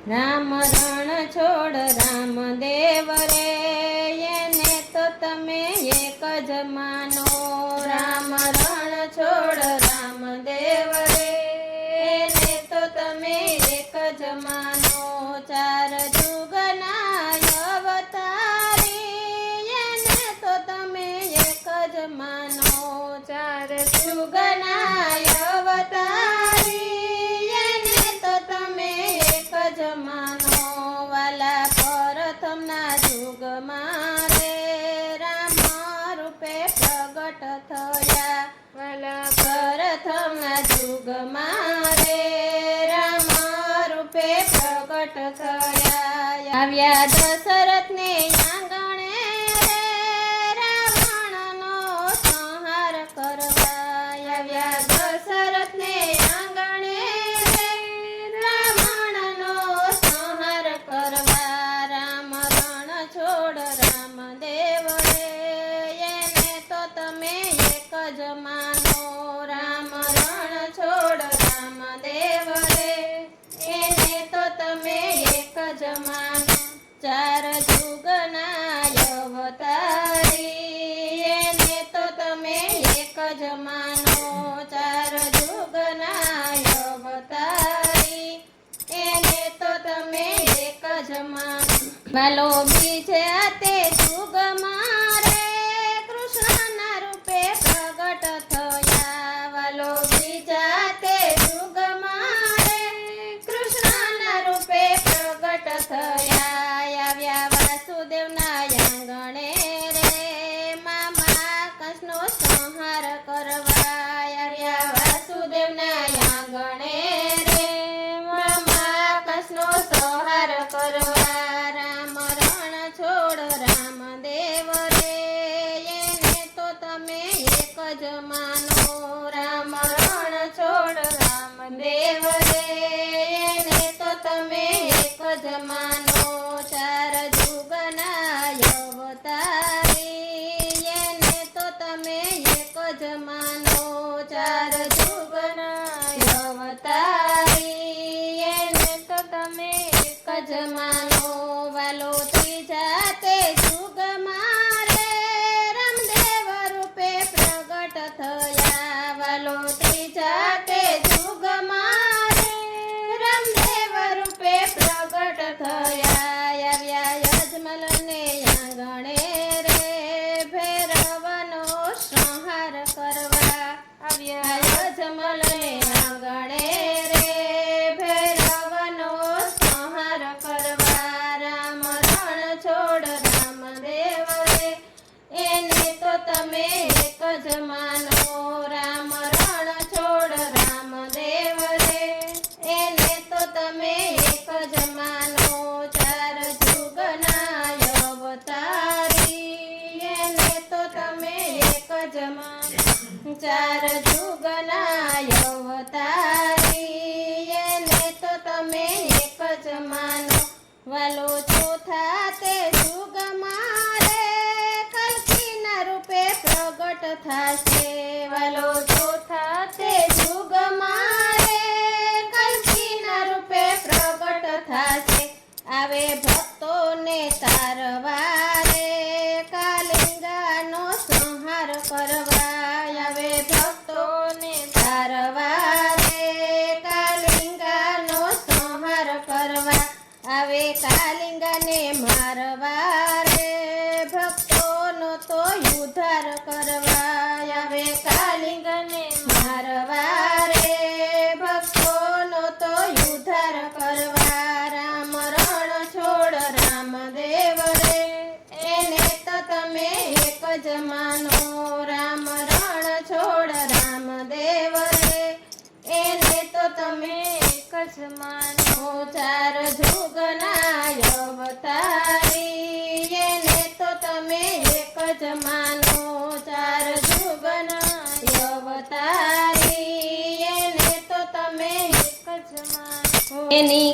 રામ રણ છોડ રામદેવ રે, એને તો તમે એક જ માનો. રામ રણ છોડ રામદેવ રે, એને તો તમે એક જ માનો. ચાર જુગના અવતારી, એને તો તમે એક જ માનો. ચાર જુગના અવતારી, એને તો તમે એક જ માનો. વાલા પ્રથમના યુગમાં રે, રામ રૂપે પ્રગટ થયા. વાલા પ્રથમના યુગમાં રે, રામ રૂપે પ્રગટ થયા. આવ્યા દશરથને આંગણે રે, રાવણનો સંહાર કરવા. આવ્યા દશરથને આંગણે રે, રાવણનો સંહાર કરવા. રામ રણ છોડ રામદેવ રે, એને તો તમે એક જ માનો. રામ રણ છોડ રામદેવ રે, એને તો તમે એક જ માનો. ચાર જુગના અવતારી, એને તો તમે એક જ માનો. ચાર જુગના અવતારી, એને તો તમે એક જ માનો. વાલો બીજે તે યુગમાં રે, કૃષ્ણના રૂપે પ્રગટ થયા. વાલો બીજા તે યુગમાં રે, કૃષ્ણના રૂપે પ્રગટ થયા. આવ્યા વાસુદેવના આંગણે રે, મામા કંસનો સંહાર કરવા. આવ્યા વાસુદેવના આંગણે રે, મામા કંસનો સંહાર કરવા. રામ રણ છોડ રામદેવ રે, એને તો તમે એક જ માનો. રામ રણ છોડ રામદેવ રે, એને તો તમે એક જ માનો. ચાર જુગના અવતારી, એને તો તમે એક જ માનો. ચાર જુગના અવતારી, એને તો તમે એક જ માનો. વાલો ત્રીજા તે યુગમાં રે, રામદેવ રૂપે પ્રગટ થયા. વાલો ત્રીજા તે યુગમાં રે, રામદેવ રૂપે પ્રગટ થયા. આવ્યા યજમલને આંગણે રે, ભૈરવનો સંહાર કરવા. આવ્યા યજમલને આંગણે રે, ભૈરવનો સંહાર કરવા. રામ રણ છોડ રામદેવ રે, એને તો તમે એક જ માનો. રામ રણ છોડ રામદેવ રે, એને તો તમે એક જ માનો. ચાર જુગના અવતારી, એને તો તમે એક જ માનો. ચાર જુગના અવતારી, એને તો તમે એક જ માનો. વાલો ચોથા તે યુગમાં રે, કલ્કીના રૂપે પ્રગટ થાશે. વાલો ચોથા તે યુગમાં રે, કલ્કીના રૂપે પ્રગટ થાશે. આવે ભક્તોને તારવા રે, કાલિંગાનો સંહાર કરવા. આવે ભક્તોને તારવા રે, કાલિંગાનો સંહાર કરવા. આવે કાલિંગાને મારવા રે, ભક્તોનો તો ઉદ્ધાર કરવા. આવે કાલિંગાને મારવા રે, ભક્તોનો તો ઉદ્ધાર કરવા. રામ રણ છોડ રામદેવ રે, એને તો તમે એક જ માનો. રામ રણ છોડ રામદેવ રે, એને તો તમે એક જ માનો. ચાર જુગના અવતારી, એને તો તમે એક જ માનો. ચાર જુગના અવતારી, એને તો તમે એક જ માનો. એની